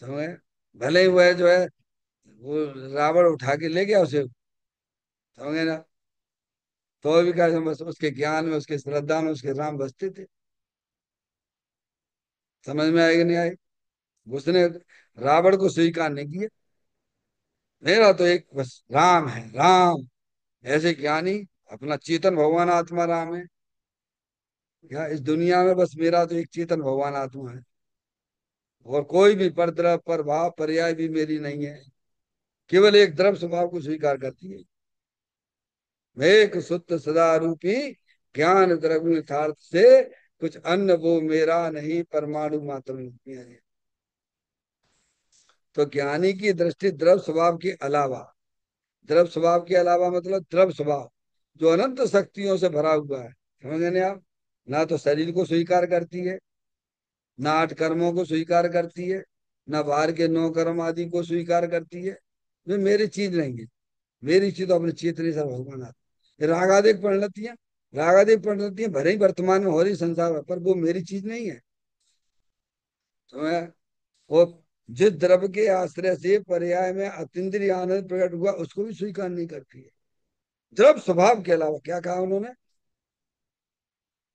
समझ। भले ही वह जो है, वो रावण उठा के ले गया उसे, समझे ना। तो भी क्या, बस उसके ज्ञान में, उसके श्रद्धा में, उसके राम बसते थे। समझ में आएगी नहीं आई। उसने रावण को स्वीकार नहीं किया। मेरा तो एक बस राम है, राम। ऐसे ज्ञानी अपना चेतन भगवान आत्मा राम है। क्या इस दुनिया में बस मेरा तो एक चेतन भगवान आत्मा है, और कोई भी पर द्रव पर भाव पर्याय भी मेरी नहीं है। केवल एक द्रव स्वभाव को स्वीकार करती है। मैं एक शुद्ध सदा रूपी ज्ञान द्रव्य यथार्थ से, कुछ अन्य वो मेरा नहीं, परमाणु मात्र में है। तो ज्ञानी की दृष्टि द्रव स्वभाव के अलावा, द्रव स्वभाव के अलावा मतलब द्रव स्वभाव जो अनंत शक्तियों से भरा हुआ है, समझ गए आप। ना तो शरीर को स्वीकार करती है, ना आठ कर्मों को स्वीकार करती है, ना बाहर के नौ कर्म आदि को स्वीकार करती है। वे मेरी चीज नहीं है। मेरी चीज तो अपने चेतने से भगवान आत्मा। रागादिक परिणतियां, रागादिक परिणतियां भले ही वर्तमान में हो रही संसार में, पर वो मेरी चीज नहीं है। तो मैं, वो जिस द्रव्य के आश्रय से पर्याय में अतीन्द्रिय आनंद प्रकट हुआ, उसको भी स्वीकार नहीं करती है। द्रव स्वभाव के अलावा, क्या कहा उन्होंने,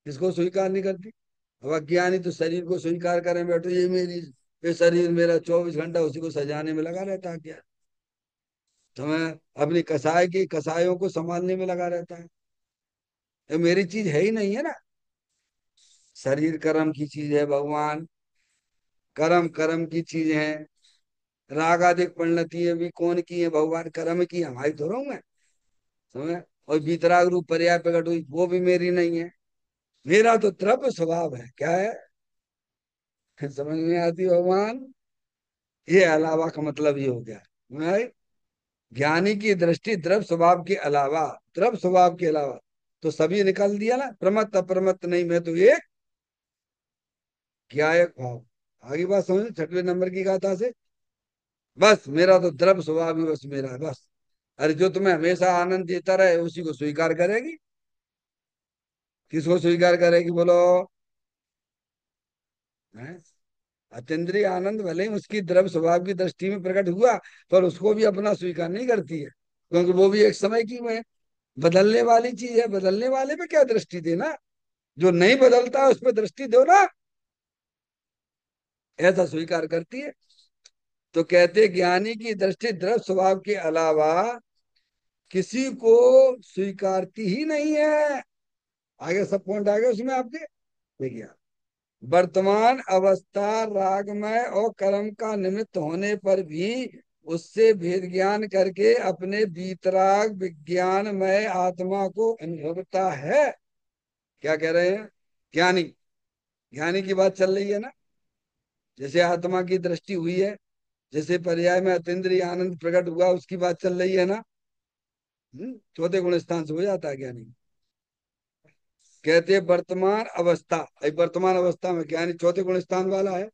इसको स्वीकार नहीं करती। अब अज्ञानी तो शरीर को स्वीकार करें बैठो, ये मेरी, ये शरीर मेरा, 24 घंटा उसी को सजाने में लगा रहता है क्या। तो मैं अपनी कसाय की कसायों को संभालने में लगा रहता है। ये मेरी चीज है ही नहीं है ना। शरीर कर्म की चीज है, भगवान कर्म कर्म की चीज है। राग आदि परिणति है भी कौन की है, भगवान कर्म की, हमारी थोड़ा हूं मैं, समझ। और बीतराग रूप पर्याय प्रकट हुई, वो भी मेरी नहीं है। मेरा तो द्रव्य स्वभाव है, क्या है, समझ में आती भगवान। ये अलावा का मतलब ये हो गया, right? ज्ञानी की दृष्टि द्रव स्वभाव के अलावा, द्रव स्वभाव के अलावा, तो सभी निकाल दिया ना, प्रमत्त अप्रमत्त नहीं, मैं तो एक ज्ञायक भाव। आगे बात समझ, छठवें नंबर की गाथा से। बस मेरा तो द्रव स्वभाव ही बस मेरा है, बस। अरे जो तुम्हें हमेशा आनंद देता रहे उसी को स्वीकार करेगी। किसको स्वीकार करेगी बोलो। हैं? अतीन्द्रिय आनंद भले ही उसकी द्रव स्वभाव की दृष्टि में प्रकट हुआ, पर उसको भी अपना स्वीकार नहीं करती है, क्योंकि वो भी एक समय की में बदलने वाली चीज है। बदलने वाले पे क्या दृष्टि देना, जो नहीं बदलता उस पर दृष्टि दो ना, ऐसा स्वीकार करती है। तो कहते ज्ञानी की दृष्टि द्रव स्वभाव के अलावा किसी को स्वीकारती ही नहीं है। आगे सब पॉइंट आ गए उसमें आपके, देखिए। वर्तमान अवस्था रागमय और कर्म का निमित्त होने पर भी उससे भेद ज्ञान करके अपने बीतराग विज्ञानमय आत्मा को अनुभवता है। क्या कह रहे हैं, ज्ञानी, ज्ञानी की बात चल रही है ना। जैसे आत्मा की दृष्टि हुई है, जैसे पर्याय में अतीन्द्रिय आनंद प्रकट हुआ, उसकी बात चल रही है ना। चौथे गुण स्थान से हो जाता है ज्ञानी। कहते हैं वर्तमान अवस्था, वर्तमान अवस्था में ज्ञानी चौथे गुण स्थान वाला है,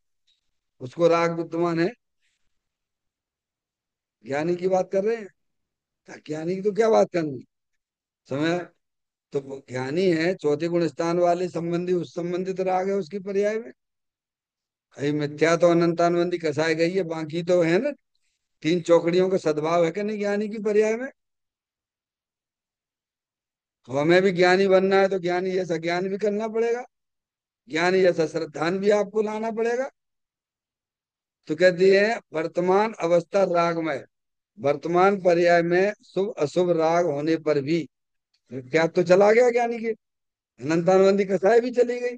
उसको राग विद्यमान है। ज्ञानी की बात कर रहे हैं, ज्ञानी की तो क्या बात करनी, समय। तो वो ज्ञानी है, चौथे गुण स्थान वाले संबंधी, उस संबंधित राग है उसकी पर्याय में। अभी मिथ्या तो अनंतानुबंधी कसाई गई है, बाकी तो है ना, तीन चौकड़ियों का सद्भाव है कि नहीं ज्ञानी की पर्याय में। तो हमें भी ज्ञानी बनना है तो ज्ञानी जैसा ज्ञान भी करना पड़ेगा, ज्ञानी जैसा श्रद्धान भी आपको लाना पड़ेगा। तो कहती है वर्तमान अवस्था रागमय, वर्तमान पर्याय में शुभ अशुभ राग होने पर भी क्या तो चला गया ज्ञानी के, अनंतानुबंधी कसाय भी चली गई,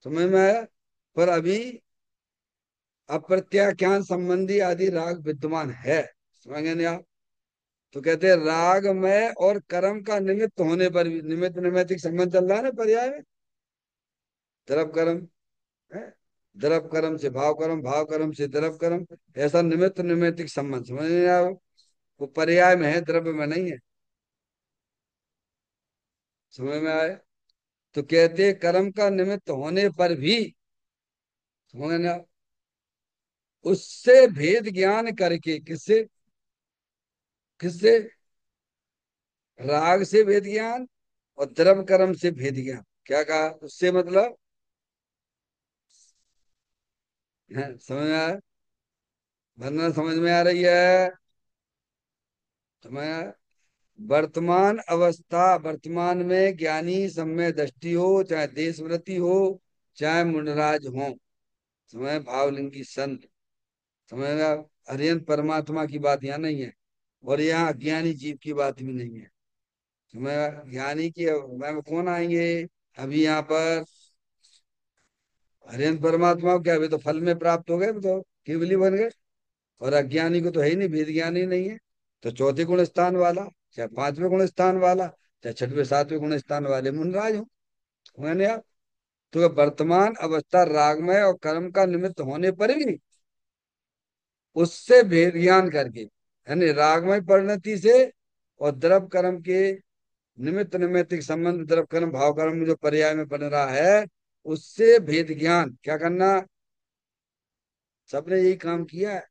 समझ में आया। पर अभी अप्रत्याख्यान संबंधी आदि राग विद्यमान है, समझ गए नहीं आप। तो कहते हैं राग में और कर्म का निमित्त होने पर भी, निमित्त निमित्त संबंध चल रहा है ना पर्याय में, द्रव कर्म है, द्रव कर्म से भाव कर्म, भाव कर्म से द्रव कर्म, ऐसा निमित्त निमित्त संबंध, समझ नहीं आया। वो पर्याय में है, द्रव्य में नहीं है, समझ में आए। तो कहते हैं कर्म का निमित्त होने पर भी, समझ ना, उससे भेद ज्ञान करके, किससे, किससे, राग से भेद ज्ञान और द्रव कर्म से भेद ज्ञान, क्या कहा उससे मतलब है, समझ में आया, वरना समझ में आ रही है, समझ में आया? वर्तमान अवस्था, वर्तमान में ज्ञानी सम्य दृष्टि हो, चाहे देशव्रति हो, चाहे मुंडराज हो, समय भावलिंगी संत, समझ में अरियंत परमात्मा की बात यहाँ नहीं है, और यहाँ अज्ञानी जीव की बात भी नहीं है, समझ ज्ञानी की मैं कौन आएंगे अभी यहाँ पर, अरियंत परमात्मा को क्या, अभी तो फल में प्राप्त हो गए, अभी तो केवली बन गए, और अज्ञानी को तो है ही नहीं, भेद ज्ञानी नहीं है। तो चौथे गुण स्थान वाला, चाहे पांचवें गुण स्थान वाला, चाहे छठवें सातवें गुण स्थान वाले मुनराज हो, मैंने आप। तो वर्तमान अवस्था रागमय और कर्म का निमित्त होने पर भी उससे भेद ज्ञान करके, यानी रागमय परिणति से और द्रव कर्म के निमित्त निमित्तिक संबंध, द्रव कर्म भाव कर्म में जो पर्याय में बन रहा है, उससे भेद ज्ञान क्या करना, सबने यही काम किया है।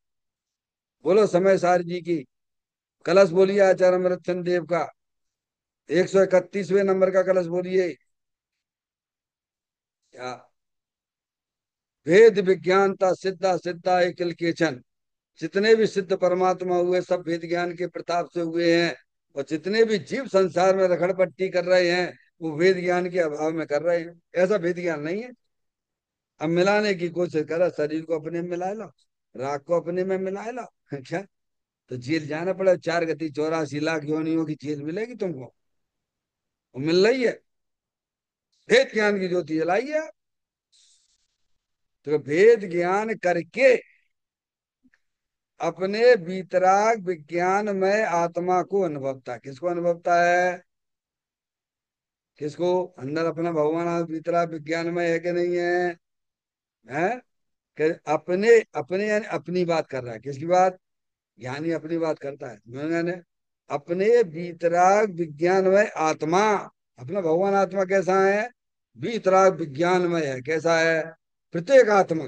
बोलो समय सार जी की, कलश बोलिए आचार्य अमृतचंद देव का, 131वें नंबर का कलश बोलिए, क्या, भेद विज्ञानता सिद्धा सिद्धा एकल केचन, जितने भी सिद्ध परमात्मा हुए सब वेद ज्ञान के प्रताप से हुए हैं, और जितने भी जीव संसार में रखड़पट्टी कर रहे हैं वो वेद ज्ञान के अभाव में कर रहे हैं, ऐसा वेद ज्ञान नहीं है। अब मिलाने की कोशिश करा, शरीर को अपने में मिला लो, राग को अपने में मिला लो, क्या, तो जेल जाना पड़ा, 4 गति 84 लाख योनियों की जेल मिलेगी तुमको, वो मिल रही है, वेद ज्ञान की ज्योति जलाई है। तो वेद ज्ञान करके अपने वीतराग विज्ञान में आत्मा को अनुभवता, किसको अनुभवता है, किसको, अंदर अपना भगवान वीतराग विज्ञान में है कि नहीं है, हैं, कि अपने अपने यानी अपनी बात कर रहा है, किसकी बात, ज्ञानी अपनी बात करता है, मैंने अपने वीतराग विज्ञान में आत्मा, अपना भगवान आत्मा कैसा है, वीतराग विज्ञान में है, कैसा है, प्रत्येक आत्मा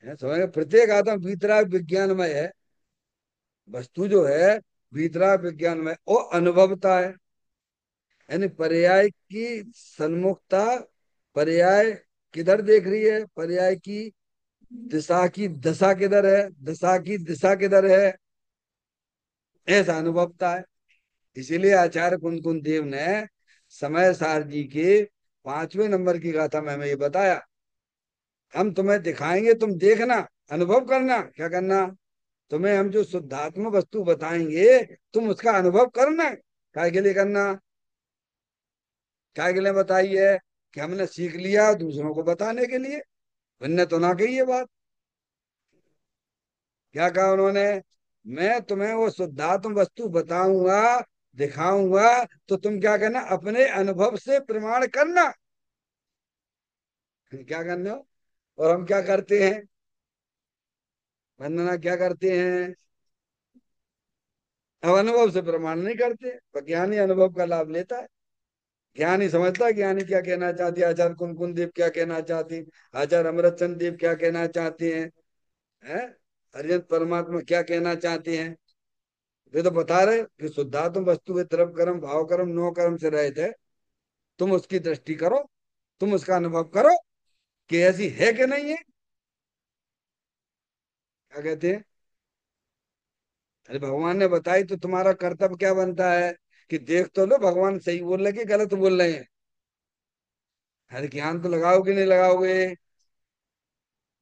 है, समझ, प्रत्येक आत्मा वीतराग विज्ञान में है, वस्तु जो है वीतराग विज्ञान में वो अनुभवता है, यानी पर्याय की सन्मुखता, पर्याय किधर देख रही है, पर्याय की दिशा की दशा किधर है, दशा की दिशा किधर है, ऐसा अनुभवता है। इसीलिए आचार्य कुंद देव ने समय सार जी के 5वें नंबर की गाथा में हमें ये बताया, हम तुम्हें दिखाएंगे, तुम देखना, अनुभव करना, क्या करना, तुम्हें हम जो शुद्धात्म वस्तु बताएंगे तुम उसका अनुभव करना, काय के लिए करना, काय के लिए बताइए, कि हमने सीख लिया दूसरों को बताने के लिए, उनने तो ना कही ये बात, क्या कहा उन्होंने, मैं तुम्हें वो शुद्धात्म वस्तु बताऊंगा, दिखाऊंगा, तो तुम क्या करना, अपने अनुभव से प्रमाण करना, क्या करना हो। और हम क्या करते हैं, वंदना क्या करते हैं, अब अनुभव से प्रमाण नहीं करते, पर ज्ञानी अनुभव का लाभ लेता है, ज्ञानी समझता है ज्ञानी क्या कहना चाहती है, आचार्य कुंद देव क्या कहना चाहती है, आचार्य अमृतचंद देव क्या कहना चाहते हैं, हैं, हरियंत परमात्मा क्या कहना चाहते हैं। वे तो बता रहे कि शुद्धात्म वस्तु के तरफ कर्म भाव कर्म 9 कर्म से रहित है, तुम उसकी दृष्टि करो, तुम उसका अनुभव करो कि ऐसी है कि नहीं है, क्या कहते हैं, अरे भगवान ने बताई तो तुम्हारा कर्तव्य क्या बनता है, कि देख तो लो भगवान सही बोल रहे कि गलत बोल रहे हैं। अरे ध्यान तो लगाओगे नहीं लगाओगे।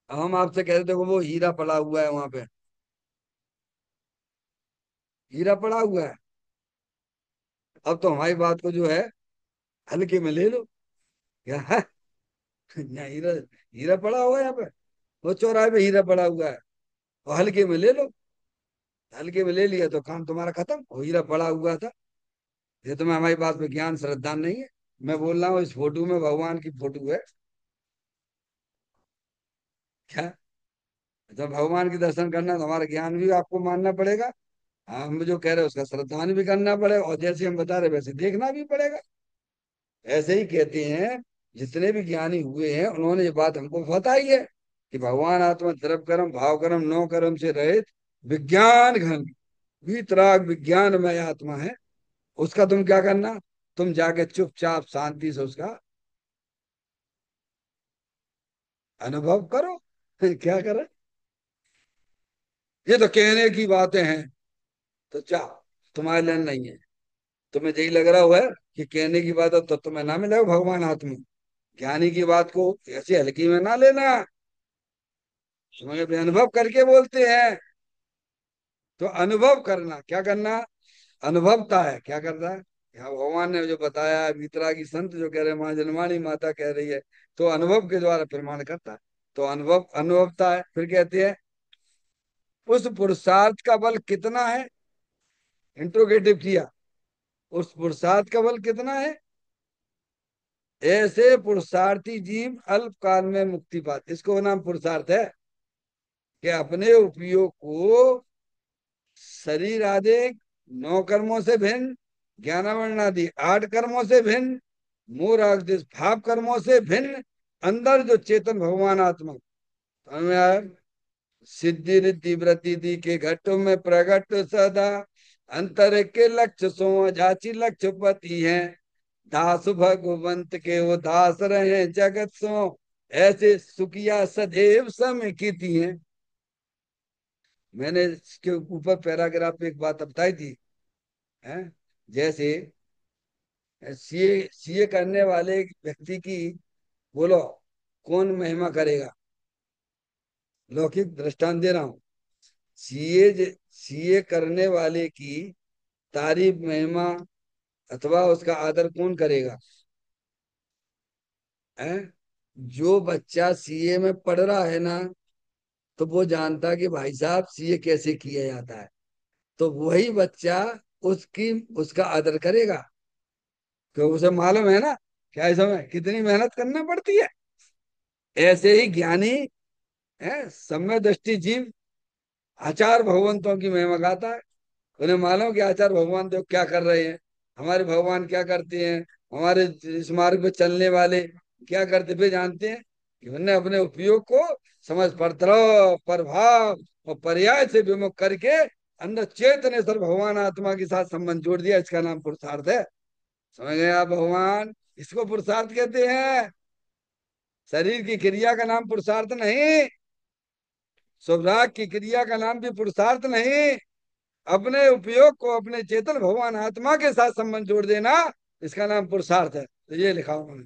अब हम आपसे कह रहे देखो वो हीरा पड़ा हुआ है वहां पे, हीरा पड़ा हुआ है। अब तो हमारी बात को जो है हल्के में ले लो। क्या है? यहाँ हीरा, हीरा पड़ा हुआ है यहाँ पे, वो चौराहे पे हीरा पड़ा हुआ है और हल्के में ले लो। हल्के में ले लिया तो काम तुम्हारा खत्म, वो हीरा पड़ा हुआ था। ये तुम्हें हमारी बात पे ज्ञान श्रद्धा नहीं है। मैं बोल रहा हूँ इस फोटो में भगवान की फोटो है। क्या? तो भगवान के दर्शन करना तो हमारा ज्ञान भी आपको मानना पड़ेगा। हम जो कह रहे हैं उसका श्रद्धान भी करना पड़ेगा, और जैसे हम बता रहे वैसे देखना भी पड़ेगा। ऐसे ही कहते हैं जितने भी ज्ञानी हुए हैं उन्होंने ये बात हमको बताई है कि भगवान आत्मा द्रव कर्म भाव कर्म नौ कर्म से रहित विज्ञान घन वीतराग विज्ञानमय आत्मा है। उसका तुम क्या करना? तुम जाके चुपचाप शांति से उसका अनुभव करो। क्या करें? ये तो कहने की बातें हैं। तो क्या तुम्हारे लिए नहीं है? तुम्हें यही लग रहा हुआ है कि कहने की बात है तो तुम्हें ना मिलेगा भगवान आत्मा। ज्ञानी की बात को ऐसे हल्की में ना लेना। तुम्हें भी अनुभव करके बोलते हैं। तो अनुभव करना, क्या करना? अनुभवता है, क्या करता है? यहाँ भगवान ने जो बताया है, वितरागी संत जो कह रहे हैं, माँ जनवाणी माता कह रही है, तो अनुभव के द्वारा प्रमाण करता है। तो अनुभव अनुभवता है। फिर कहते हैं उस पुरुषार्थ का बल कितना है। इंट्रोगेटिव किया। उस पुरुषार्थ का बल कितना है? ऐसे पुरुषार्थी जीव अल्प काल में मुक्ति पाते, इसको नाम पुरुषार्थ है। कि अपने उपयोग को शरीर आदि नौ कर्मों से भिन्न, ज्ञानावरण आदि आठ कर्मों से भिन्न, मोर आदि भाव कर्मों से भिन्न, अंदर जो चेतन भगवान आत्मा हमें आए, सिद्धि रिद्धि वृत्ति दी के घटों में प्रगट सदा, अंतर के लक्ष्य सो जाची लक्ष्य पति है, दास भगवंत के वो दास रहे जगत सो, ऐसे सुखिया सदैव समय की है। मैंने इसके ऊपर पैराग्राफ में एक बात बताई थी। है जैसे सीए करने वाले व्यक्ति की, बोलो कौन महिमा करेगा? लौकिक दृष्टांत दे रहा हूं। सीए करने वाले की तारीफ महिमा अथवा उसका आदर कौन करेगा? है जो बच्चा सीए में पढ़ रहा है ना, तो वो जानता है कि भाई साहब सीए कैसे किया जाता है। तो वही बच्चा उसकी उसका आदर करेगा, क्योंकि उसे मालूम है ना क्या इसमें कितनी मेहनत करना पड़ती है। ऐसे ही ज्ञानी है सम्य दृष्टि जीव आचार भगवंतों की महिमा गाता है। उन्हें मालूम कि आचार भगवान देव क्या कर रहे हैं, हमारे भगवान क्या करते हैं, हमारे इस मार्ग पे चलने वाले क्या करते हुए जानते हैं कि उन्होंने अपने उपयोग को समझ परतरो प्रभाव और पर्याय से विमुख करके अंदर चेतनेश्वर भगवान आत्मा के साथ संबंध जोड़ दिया। इसका नाम पुरुषार्थ है। समझ गए आप? भगवान इसको पुरुषार्थ कहते हैं। शरीर की क्रिया का नाम पुरुषार्थ नहीं। स्वराग की क्रिया का नाम भी पुरुषार्थ नहीं। अपने उपयोग को अपने चेतन भगवान आत्मा के साथ संबंध जोड़ देना, इसका नाम पुरुषार्थ है। तो ये लिखा उन्होंने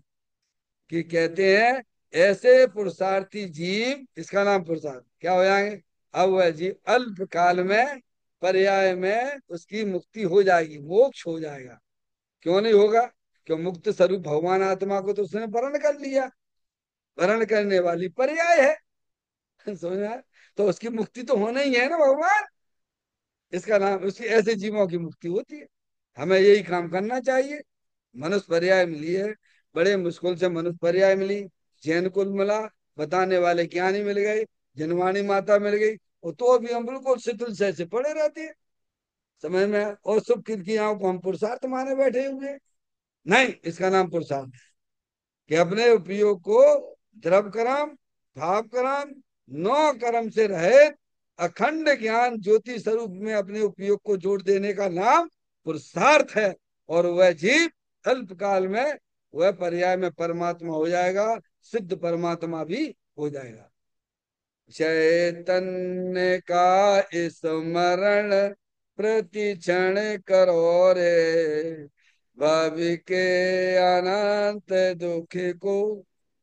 कि कहते हैं ऐसे पुरुषार्थी जीव, इसका नाम पुरुषार्थ क्या हो जाएंगे? अब वह जीव अल्प काल में पर्याय में उसकी मुक्ति हो जाएगी, मोक्ष हो जाएगा। क्यों नहीं होगा? क्यों मुक्त स्वरूप भगवान आत्मा को तो उसने वर्ण कर लिया। वर्ण करने वाली पर्याय है। समझ में आया? तो उसकी मुक्ति तो होना ही है ना भगवान। इसका नाम, उसकी ऐसे जीवों की मुक्ति होती है। हमें यही काम करना चाहिए। मनुष्य पर्याय मिली है, बड़े मुश्किल से मनुष्य पर्याय मिली। जैन कुल मिला, बताने वाले ज्ञानी मिल गए, जनवाणी माता मिल गई, और तो भी हम बिल्कुल शिथिल से पड़े रहते हैं। समझ में आया? और सुख की क्रियाओं को हम पुरुषार्थ माने बैठे हुए हैं। नहीं, इसका नाम पुरुषार्थ कि अपने उपयोग को द्रव कर्म भाव कर्म नौ कर्म से रहित अखंड ज्ञान ज्योति स्वरूप में अपने उपयोग को जोड़ देने का नाम पुरुषार्थ है। और वह जीव अल्प काल में वह पर्याय में परमात्मा हो जाएगा, सिद्ध परमात्मा भी हो जाएगा। चैतन्य का स्मरण प्रति क्षण करो रे। भावी के अनंत दुख को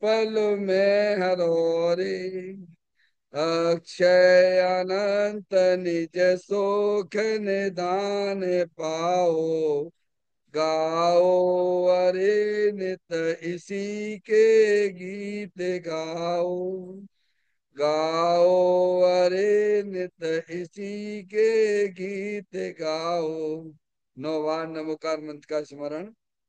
पल में हरो रे। अक्षय अनंत निज सुख निदान पाओ। गाओ अरे नित इसी के गीत गाओ। गाओ अरे नित इसी के गीत गाओ। 9 बार नमोकार मंत्र का स्मरण